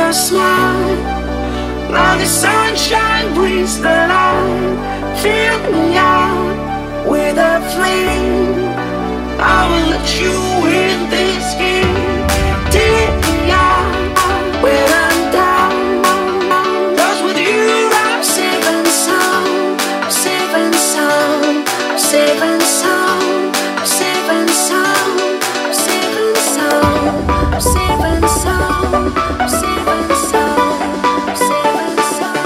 your smile. Now the sunshine brings the light. Fill me out with a flame. I will let you in this game. Take me out when I'm down. 'Cause with you I'm safe and sound. Safe and sound. Safe and sound. Safe and sound. Safe and sound. Safe and sound. Safe and sound. Safe and sound.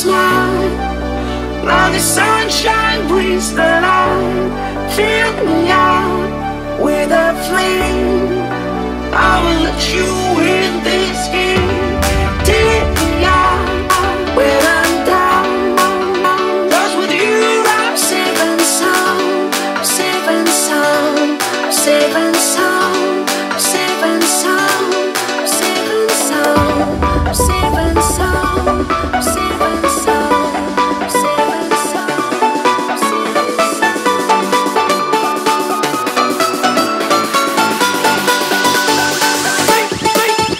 Smile. Now the sunshine brings the light. Fill me out with a flame. I will let you in this game. Take me out when I'm down. 'Cause with you I'm safe and sound. Safe and sound. Safe and sound. Safe and sound. Safe and sound. Safe and sound. Safe and sound. Safe and sound.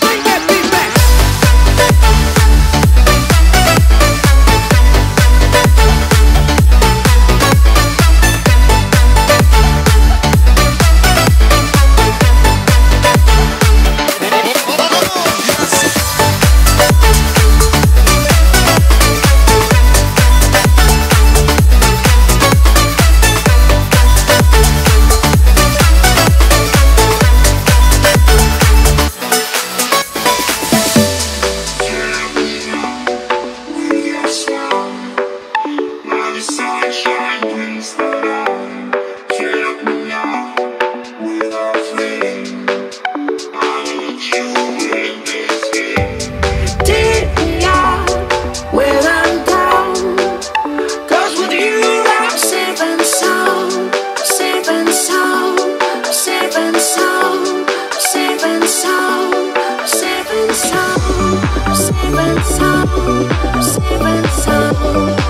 Bring that beat back. time, I'm saving time, I'm saving time.